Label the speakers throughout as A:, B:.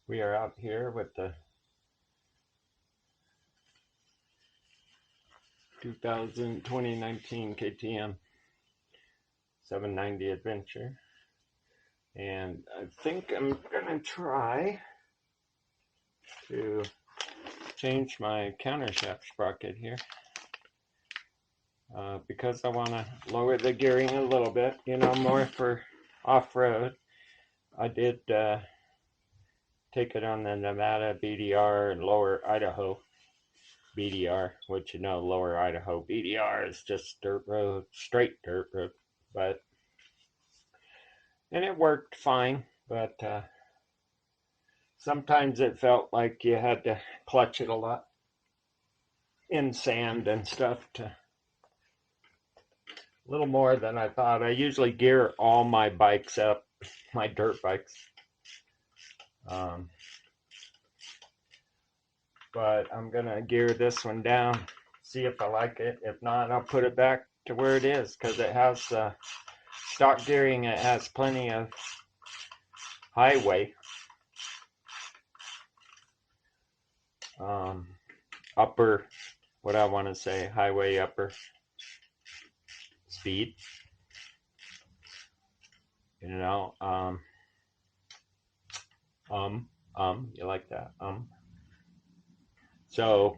A: We are out here with the 2019 KTM 790 Adventure, and I think I'm gonna try to change my countershaft sprocket here because I want to lower the gearing a little bit, more for off-road. I did take it on the Nevada BDR and Lower Idaho BDR, which Lower Idaho BDR is just dirt road, straight dirt road, and it worked fine, but sometimes it felt like you had to clutch it a lot in sand and stuff, to a little more than I thought. I usually gear all my bikes up, my dirt bikes, but I'm gonna gear this one down, see if I like it. If not, I'll put it back to where it is, because it has stock gearing. It has plenty of highway upper, what I want to say, highway upper speed, you like that, so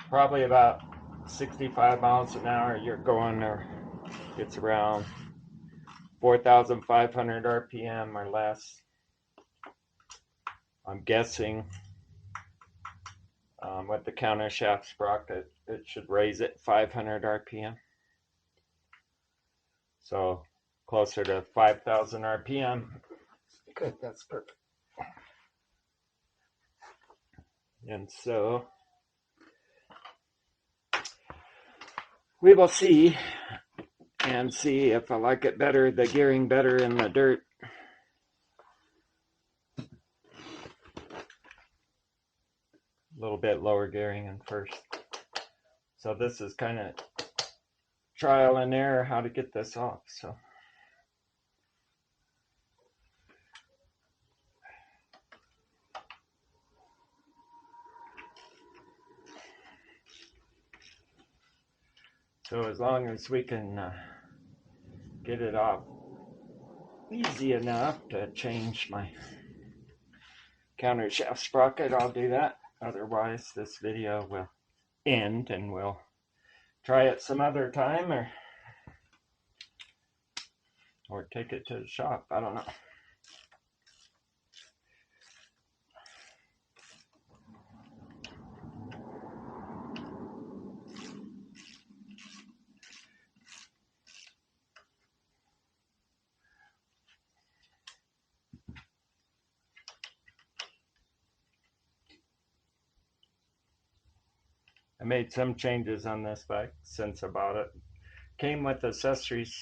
A: probably about 65 miles an hour you're going, or it's around 4,500 RPM or less, I'm guessing. With the countershaft sprocket, it should raise it 500 RPM, so closer to 5,000 RPM. Good, that's perfect. And so we will see if I like it better, the gearing better in the dirt. A little bit lower gearing in first. So this is kind of trial and error how to get this off. So as long as we can get it off easy enough to change my countershaft sprocket, I'll do that. Otherwise, this video will end and we'll try it some other time, or take it to the shop. I don't know. I made some changes on this bike since I bought it. Came with accessories.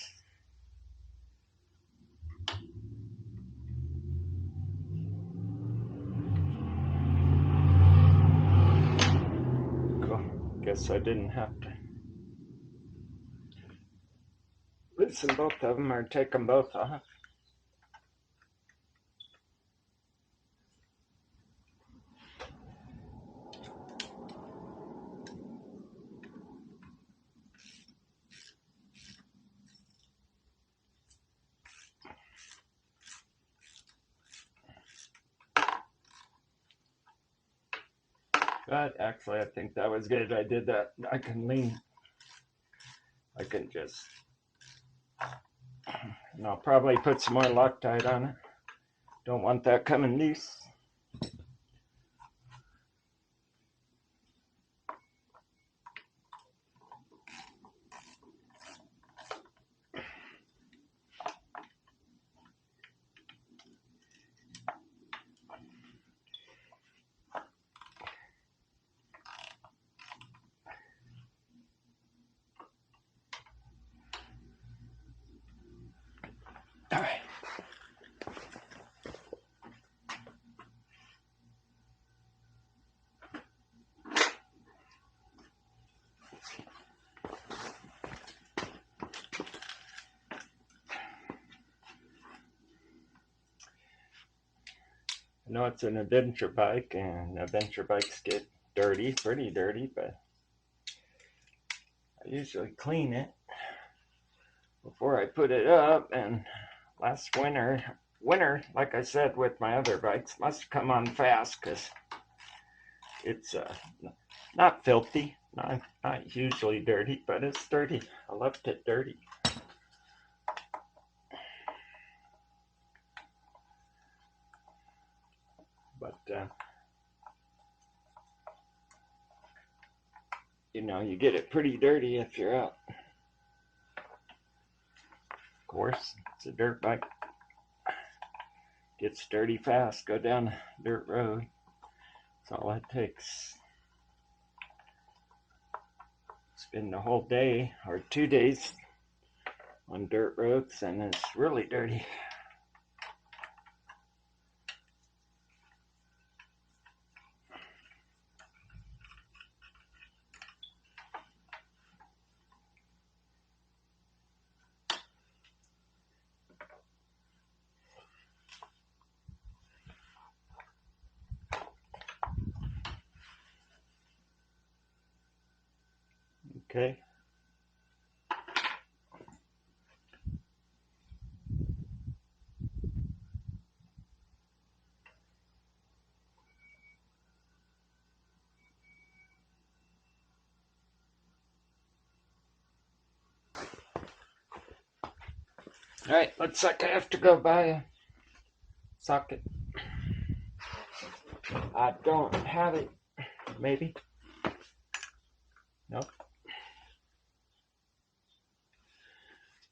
A: Cool. Guess I didn't have to loosen both of them or take them both off. But actually, I think that was good. I did that. I can lean. I can just, and I'll probably put some more Loctite on it. Don't want that coming loose. All right. I know it's an adventure bike, and adventure bikes get dirty, pretty dirty, but I usually clean it before I put it up. And last winter, like I said with my other bikes, must come on fast because it's not filthy, not hugely dirty, but it's dirty. I left it dirty. But you know, you get it pretty dirty if you're out. Of course, it's a dirt bike. Gets dirty fast. Go down a dirt road. That's all it takes. Spend the whole day or 2 days on dirt roads, and it's really dirty. Okay. All right, looks like I have to go buy a socket. I don't have it. Maybe. Nope.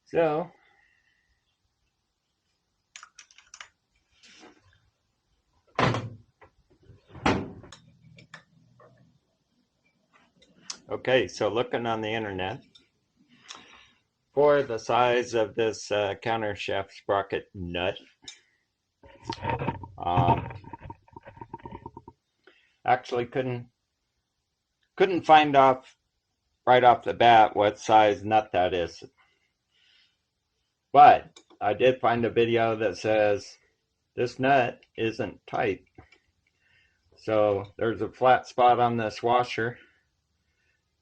A: So, okay, so looking on the internet, for the size of this countershaft sprocket nut, actually couldn't find right off the bat what size nut that is. But I did find a video that says this nut isn't tight. So there's a flat spot on this washer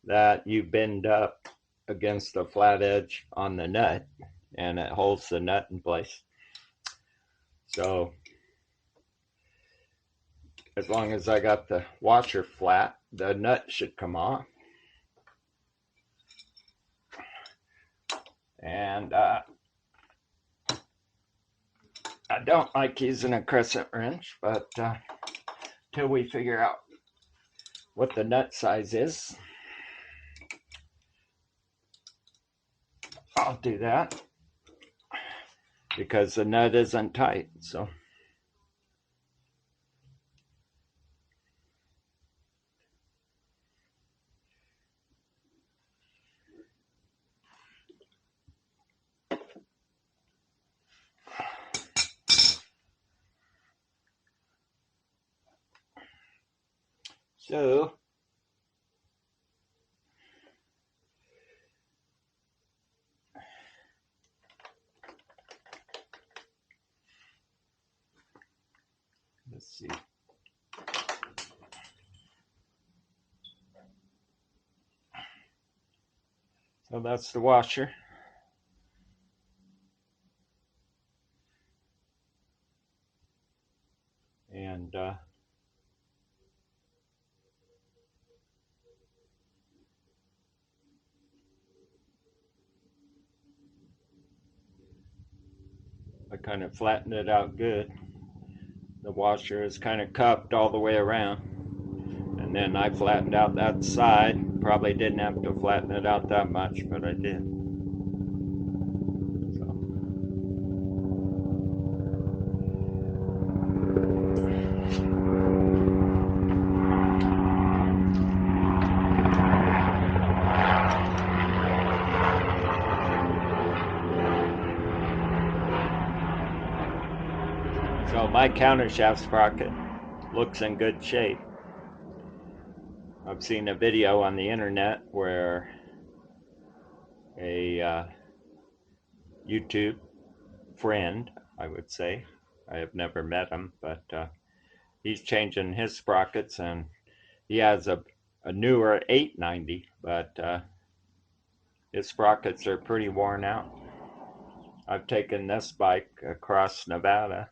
A: that you bend up against the flat edge on the nut, and it holds the nut in place. So as long as I got the washer flat, the nut should come off. And I don't like using a crescent wrench, but till we figure out what the nut size is, I'll do that, because the nut isn't tight. So let's see. So that's the washer. And I kind of flattened it out good. The washer is kind of cupped all the way around. And then I flattened out that side. Probably didn't have to flatten it out that much, but I did. So my countershaft sprocket looks in good shape. I've seen a video on the internet where a YouTube friend, I would say, I have never met him, but he's changing his sprockets, and he has a newer 890, but his sprockets are pretty worn out. I've taken this bike across Nevada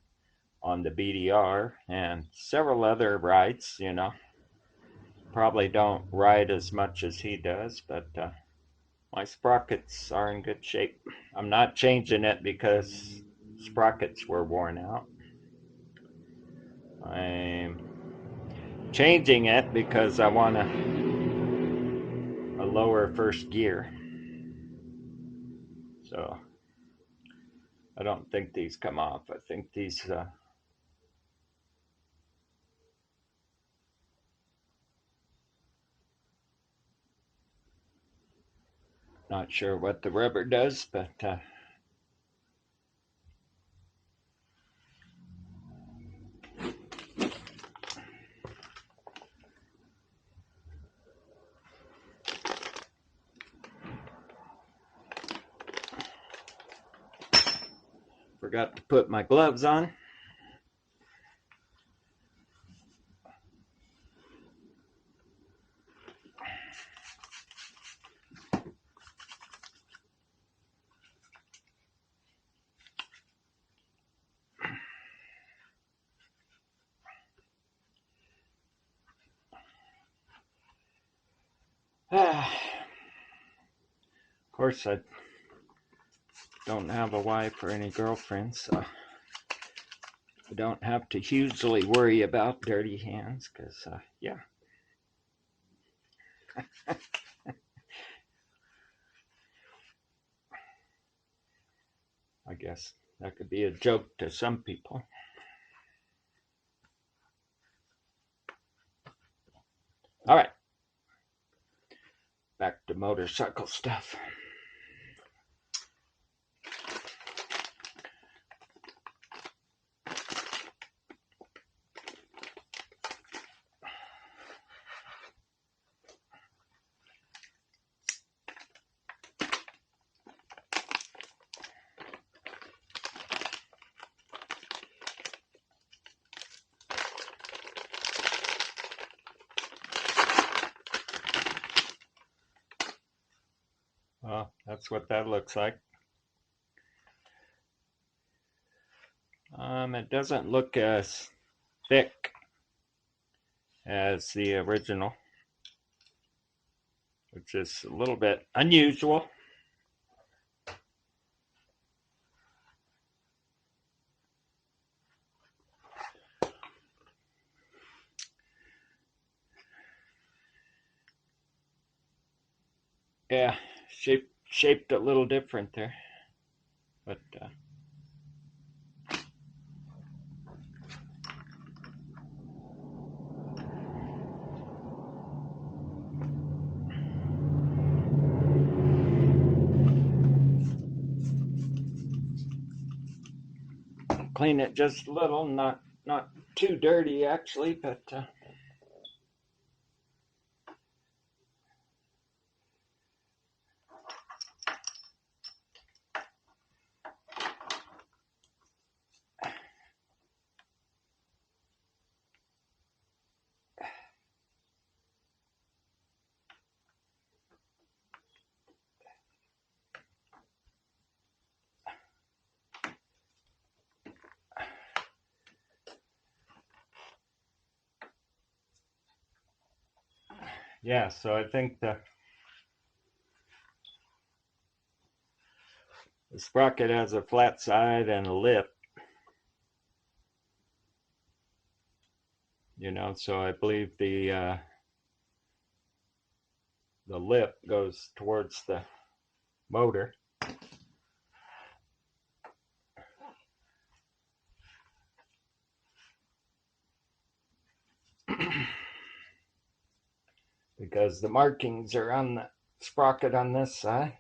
A: on the BDR and several other rides, you know. Probably don't ride as much as he does, but my sprockets are in good shape. I'm not changing it because sprockets were worn out. I'm changing it because I want a lower first gear. So I don't think these come off. I think these not sure what the rubber does, but forgot to put my gloves on. Of course, I don't have a wife or any girlfriend, so I don't have to hugely worry about dirty hands, because, yeah. I guess that could be a joke to some people. All right. Back to motorcycle stuff. Well, that's what that looks like. It doesn't look as thick as the original, which is a little bit unusual. Yeah, shaped a little different there, but clean it just a little, not too dirty actually, but yeah. So I think the sprocket has a flat side and a lip, you know. So I believe the lip goes towards the motor. Because the markings are on the sprocket on this side.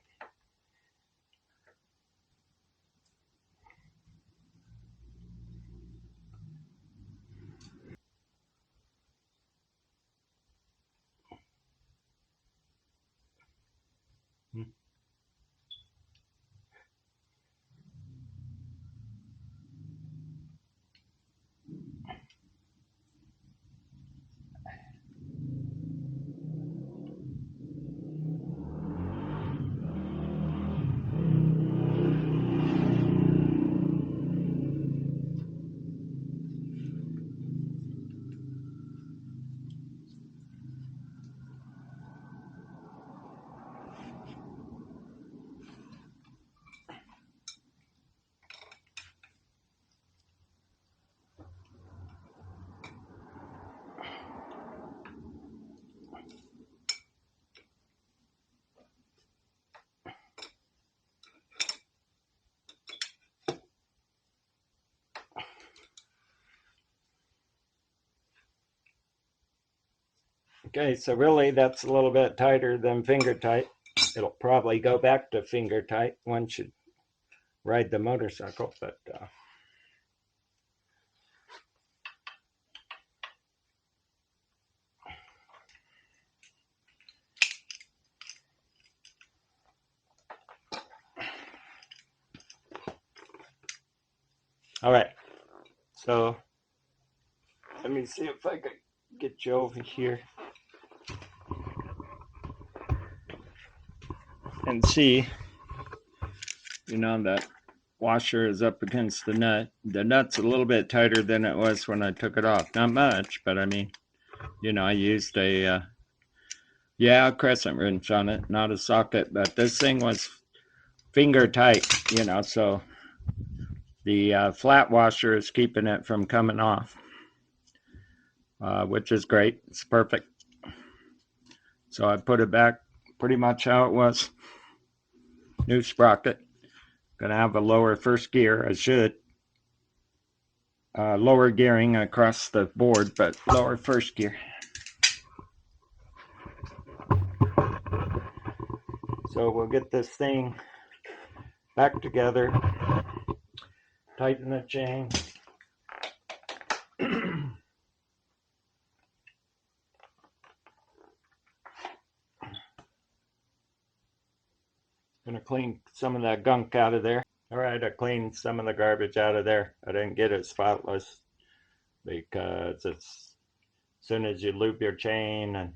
A: Okay, so really that's a little bit tighter than finger tight. It'll probably go back to finger tight once you ride the motorcycle, but all right. So let me see if I can get you over here and see, that washer is up against the nut. The nut's a little bit tighter than it was when I took it off. Not much, but I mean, I used a crescent wrench on it, not a socket, but this thing was finger tight, so the flat washer is keeping it from coming off, which is great. It's perfect. So I put it back pretty much how it was. New sprocket. Gonna have a lower first gear. I should. Lower gearing across the board, but lower first gear. So we'll get this thing back together, tighten the chain. Gonna clean some of that gunk out of there. All right, I cleaned some of the garbage out of there. I didn't get it spotless because as soon as you lube your chain and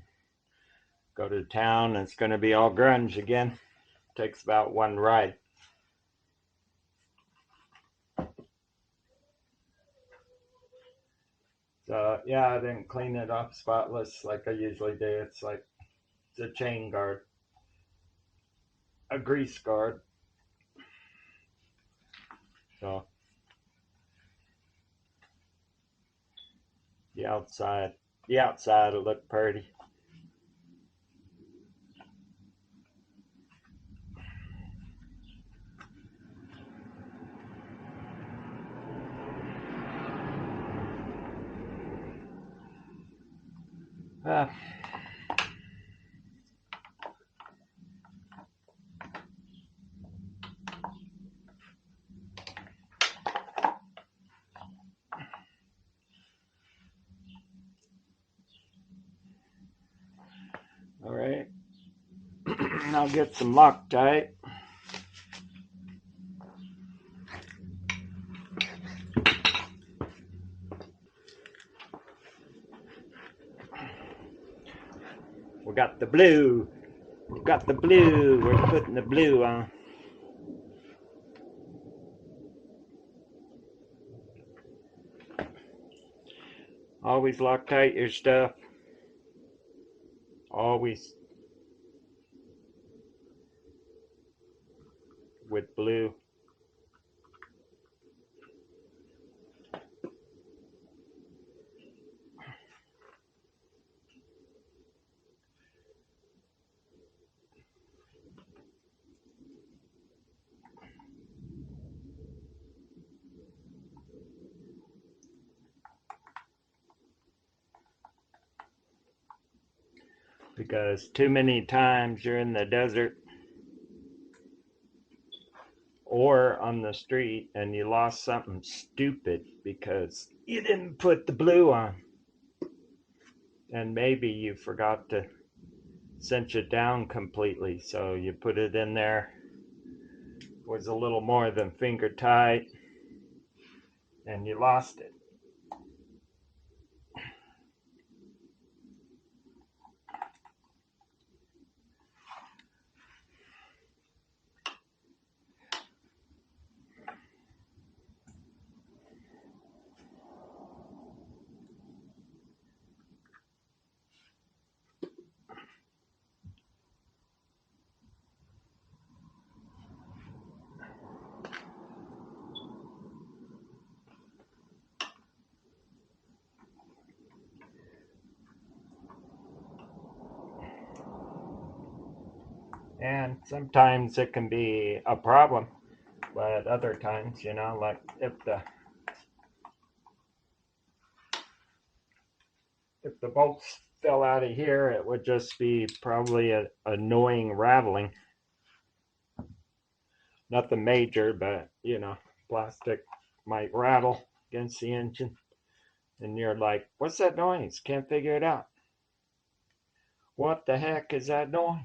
A: go to town, it's going to be all grunge again. Takes about one ride. So yeah, I didn't clean it up spotless like I usually do. It's a chain guard, a grease guard. So the outside will look pretty. Ah. All right. I'll get some Loctite. We got the blue. We got the blue. We're putting the blue on. Always Loctite your stuff. Always with blue. Because too many times you're in the desert or on the street and you lost something stupid because you didn't put the blue on. And maybe you forgot to cinch it down completely, so you put it in there. It was a little more than finger tight and you lost it. And sometimes it can be a problem, but other times, like if the bolts fell out of here, it would just be probably an annoying rattling. Nothing major, but plastic might rattle against the engine. And you're like, what's that noise? Can't figure it out. What the heck is that noise?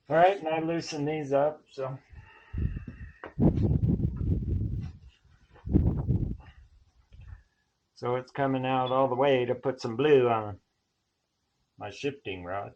A: All right, and I loosen these up, so it's coming out all the way to put some blue on my shifting rod.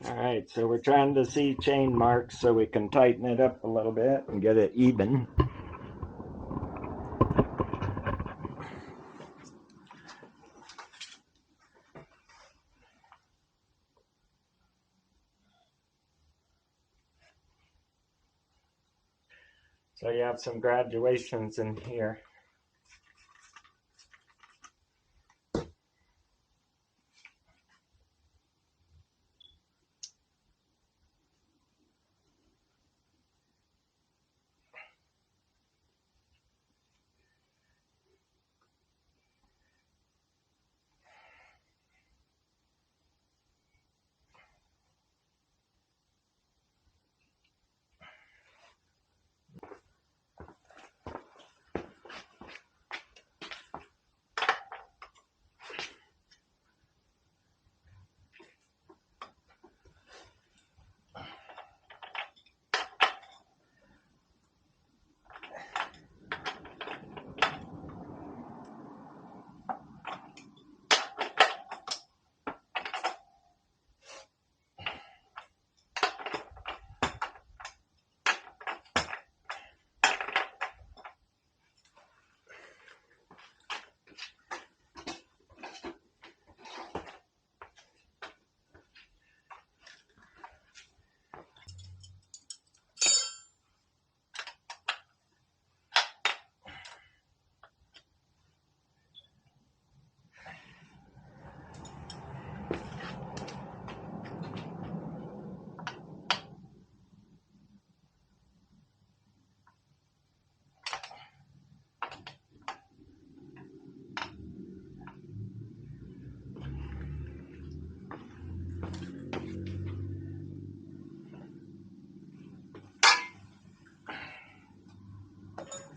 A: All right, so we're trying to see chain marks so we can tighten it up a little bit and get it even. So you have some graduations in here.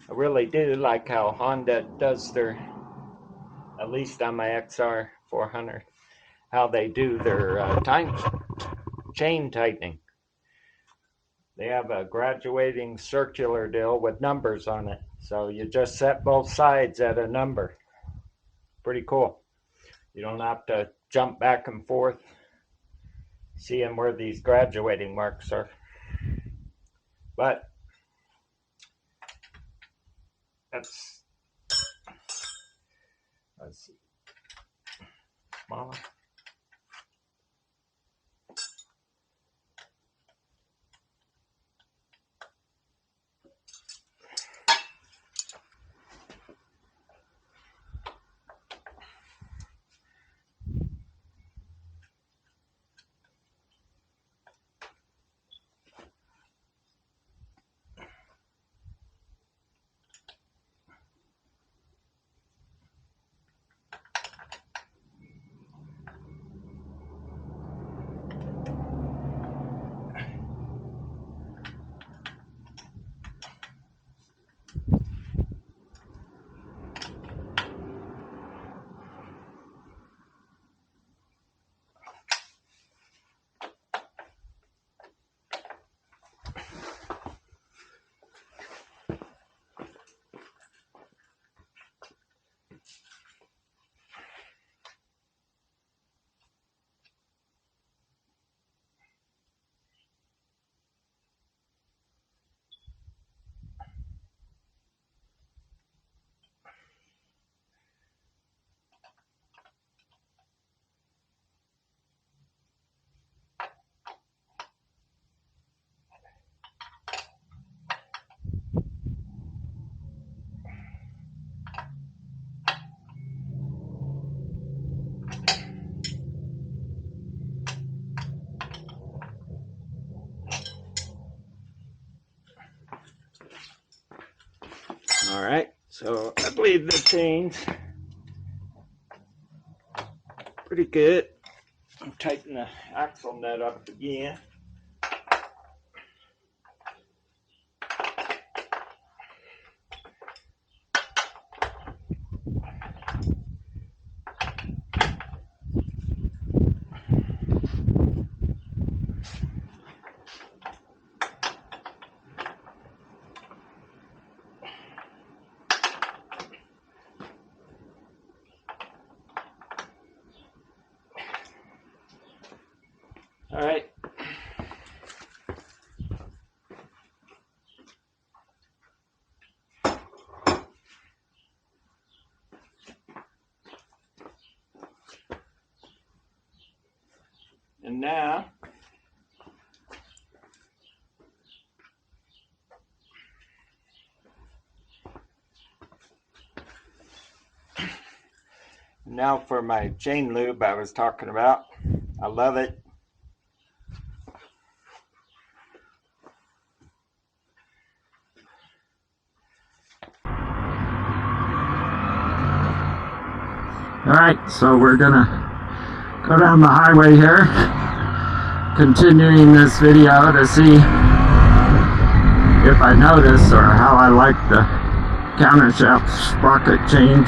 A: I really do like how Honda does their, at least on my XR 400, how they do their chain tightening. They have a graduating circular deal with numbers on it. So you just set both sides at a number. Pretty cool. You don't have to jump back and forth seeing where these graduating marks are. But let's see. smaller. All right, so I believe the chain's pretty good. I'll tighten the axle nut up again. All right. And now for my chain lube I was talking about. I love it. Alright, so we're gonna go down the highway here, continuing this video to see if I notice or how I like the countershaft sprocket change.